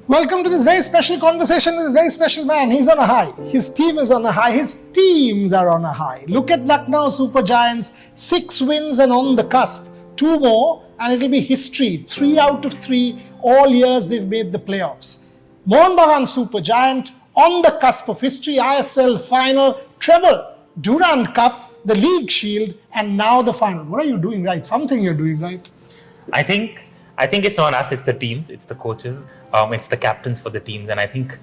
Welcome to this very special conversation with this very special man. He's on a high. His team is on a high. His teams are on a high. Look at Lucknow Super Giants. 6 wins and on the cusp. 2 more and it'll be history. 3 out of 3 all years they've made the playoffs. Mohun Bagan Super Giant on the cusp of history. ISL Final, treble, Durand Cup, the League Shield, and now the final. What are you doing right? Something you're doing right. I think it's not us, it's the teams, it's the coaches, it's the captains for the teams. And I think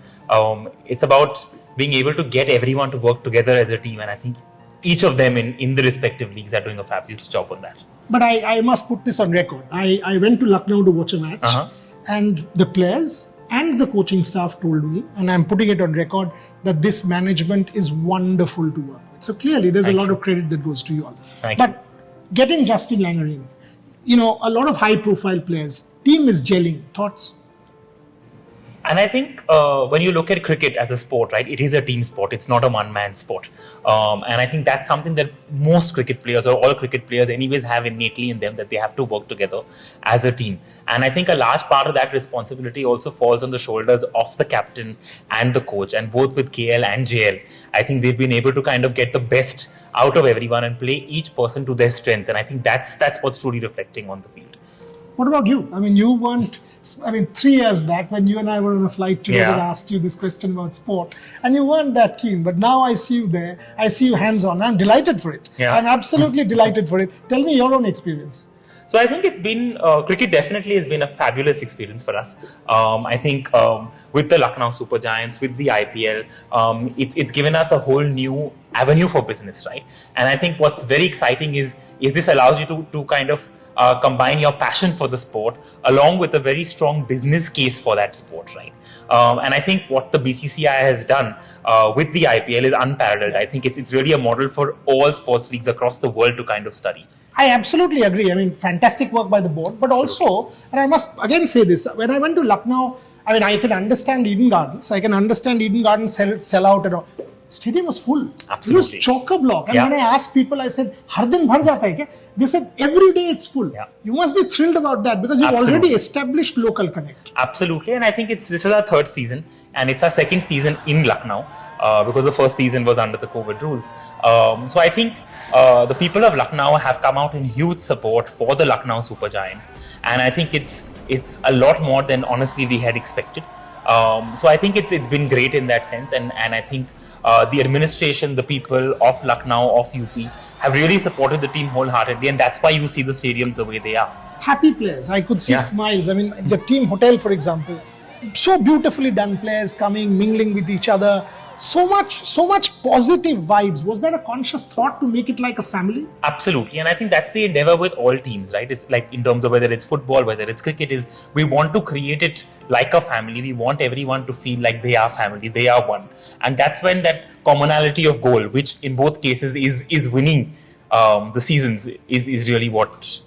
it's about being able to get everyone to work together as a team. And I think each of them in the respective leagues are doing a fabulous job on that. But I must put this on record. I went to Lucknow to watch a match and the players and the coaching staff told me, and I'm putting it on record, that this management is wonderful to work with. So clearly there's a lot of credit that goes to you all. But getting Justin Langer in, a lot of high-profile players. Team is gelling. Thoughts? And I think when you look at cricket as a sport, right, it is a team sport. It's not a one-man sport. And I think that's something that most cricket players or all cricket players anyways have innately in them, that they have to work together as a team. And I think a large part of that responsibility also falls on the shoulders of the captain and the coach. And both with KL and JL, I think they've been able to kind of get the best out of everyone and play each person to their strength. And I think that's what's truly reflecting on the field. What about you? You weren't... 3 years back when you and I were on a flight together, I asked you this question about sport and you weren't that keen, but now I see you there, I see you hands-on. I'm delighted for it. I'm absolutely delighted for it. Tell me your own experience. So I think it's been, cricket definitely has been a fabulous experience for us. I think with the Lucknow Super Giants, with the IPL, it's given us a whole new avenue for business, right? And I think what's very exciting is this allows you to kind of combine your passion for the sport along with a very strong business case for that sport, right? And I think what the BCCI has done with the IPL is unparalleled. I think it's really a model for all sports leagues across the world to kind of study. I absolutely agree. Fantastic work by the board, but also, and I must again say this, when I went to Lucknow, I can understand Eden Gardens. I can understand Eden Gardens sell out and all. Stadium was full. Absolutely. It was chock-a-block. And when I asked people, I said, "Har din bhar jata hai kya?" They said, every day it's full. You must be thrilled about that because you've already established local connect. Absolutely. And I think this is our 3rd season and it's our 2nd season in Lucknow because the 1st season was under the COVID rules. So I think the people of Lucknow have come out in huge support for the Lucknow Super Giants. And I think it's a lot more than honestly we had expected. So I think it's been great in that sense. And I think the administration, the people of Lucknow, of UP have really supported the team wholeheartedly, and that's why you see the stadiums the way they are. Happy players. I could see smiles. The team hotel, for example, so beautifully done players coming, mingling with each other. So much positive vibes. Was there a conscious thought to make it like a family? Absolutely. And I think that's the endeavor with all teams, right? It's like in terms of whether it's football, whether it's cricket, is we want to create it like a family. We want everyone to feel like they are family, they are one. And that's when that commonality of goal, which in both cases is winning the seasons, is really what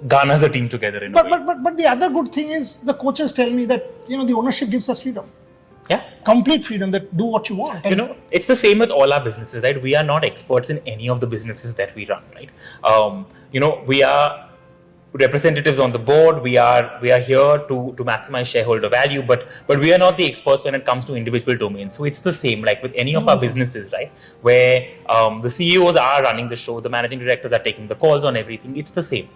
garners a team together in a way. But the other good thing is the coaches tell me that, the ownership gives us freedom. Complete freedom, that do what you want. It's the same with all our businesses, right? We are not experts in any of the businesses that we run, right? We are representatives on the board. We are here to maximize shareholder value, but we are not the experts when it comes to individual domains. So it's the same, like with any of our businesses, right? Where the CEOs are running the show, the managing directors are taking the calls on everything. It's the same.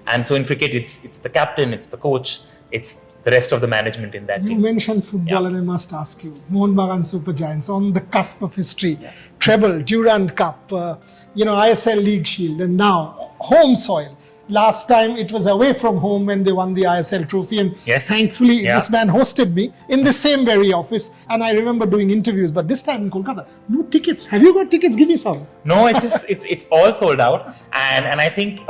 And so in cricket, it's the captain, it's the coach, it's the rest of the management in that team. You mentioned football and I must ask you, Mohun Bagan Super Giants on the cusp of history, treble, Durand Cup, ISL League Shield, and now home soil. Last time it was away from home when they won the ISL trophy, and thankfully this man hosted me in the same very office, and I remember doing interviews, but this time in Kolkata, no tickets. Have you got tickets? Give me some. No, it's all sold out, and I think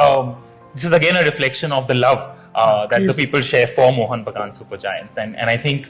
this is again a reflection of the love that the people share for Mohun Bagan Super Giants. And I think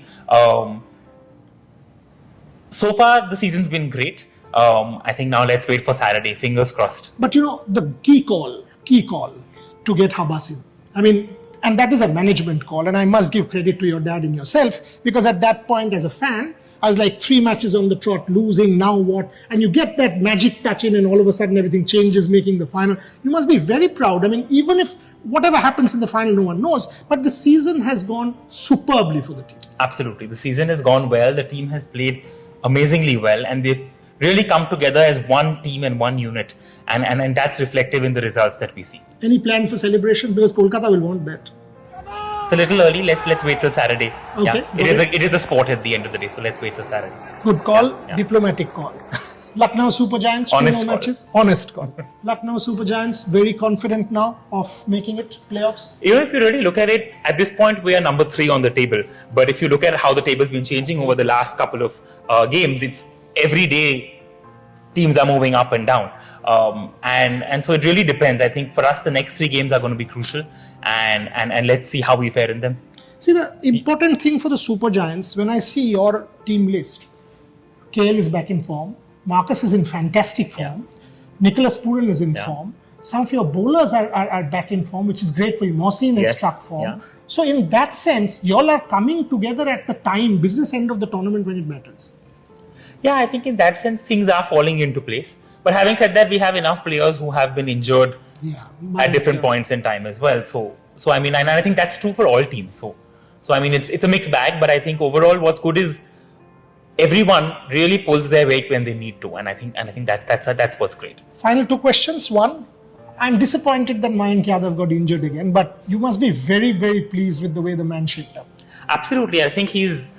so far the season's been great. I think now let's wait for Saturday, fingers crossed. But the key call to get Habas in. And that is a management call. And I must give credit to your dad and yourself, because at that point as a fan, I was like 3 matches on the trot, losing, now what? And you get that magic touch in and all of a sudden everything changes, making the final. You must be very proud. Even if whatever happens in the final, no one knows. But the season has gone superbly for the team. Absolutely. The season has gone well. The team has played amazingly well, and they've really come together as one team and one unit. And that's reflective in the results that we see. Any plan for celebration? Because Kolkata will want that. It's a little early. Let's wait till Saturday. Okay, Yeah. It is a sport at the end of the day, so let's wait till Saturday. Good call. Yeah. Diplomatic call. Lucknow Super Giants, Honest 2 more call. matches. Honest call. Lucknow Super Giants, very confident now of making it playoffs. Even if you really look at it, at this point we are number 3 on the table. But if you look at how the table's been changing over the last couple of games, it's every day teams are moving up and down. And so it really depends. I think for us, the next 3 games are going to be crucial, and let's see how we fare in them. See, the important thing for the Super Giants, when I see your team list, KL is back in form. Marcus is in fantastic form. Nicholas Puran is in form. Some of your bowlers are back in form, which is great for you. Mohsin has struck form. Yeah. So in that sense, you all are coming together at the time, business end of the tournament when it matters. Yeah, I think in that sense, things are falling into place. But having said that, we have enough players who have been injured at different points in time as well. So I mean, and I think that's true for all teams. So I mean, it's a mixed bag, but I think overall what's good is everyone really pulls their weight when they need to, and I think that's what's great. Final 2 questions. One, I'm disappointed that Mayank Yadav got injured again, but you must be very, very pleased with the way the man shaped up. Absolutely, I think he's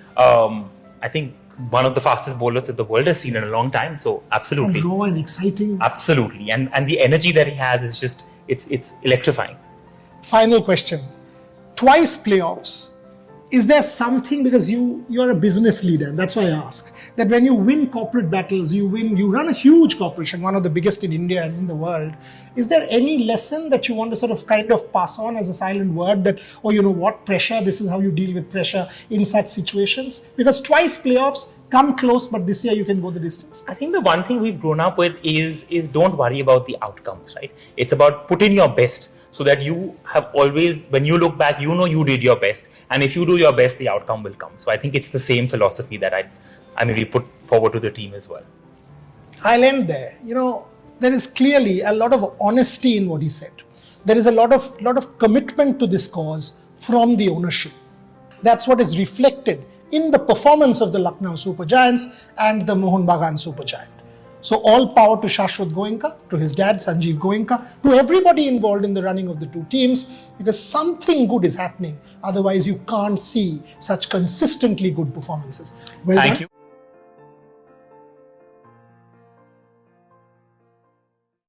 one of the fastest bowlers that the world has seen in a long time. So absolutely, And raw and exciting. absolutely, and the energy that he has is just it's electrifying. Final question. Twice playoffs. Is there something, because you are a business leader, that's why I ask, that when you win corporate battles, you run a huge corporation, one of the biggest in India and in the world. Is there any lesson that you want to sort of kind of pass on as a silent word that, oh, you know what, pressure, this is how you deal with pressure in such situations? Because twice playoffs, come close, but this year you can go the distance. I think the one thing we've grown up with is don't worry about the outcomes, right? It's about put in your best so that you have always, when you look back, you know you did your best. And if you do your best, the outcome will come. So I think it's the same philosophy that I maybe put forward to the team as well. I'll end there. You know, there is clearly a lot of honesty in what he said. There is a lot of commitment to this cause from the ownership. That's what is reflected in the performance of the Lucknow Super Giants and the Mohun Bagan Super Giant. So all power to Shashwat Goenka, to his dad Sanjeev Goenka, to everybody involved in the running of the 2 teams, because something good is happening. Otherwise, you can't see such consistently good performances. Well Thank done. you.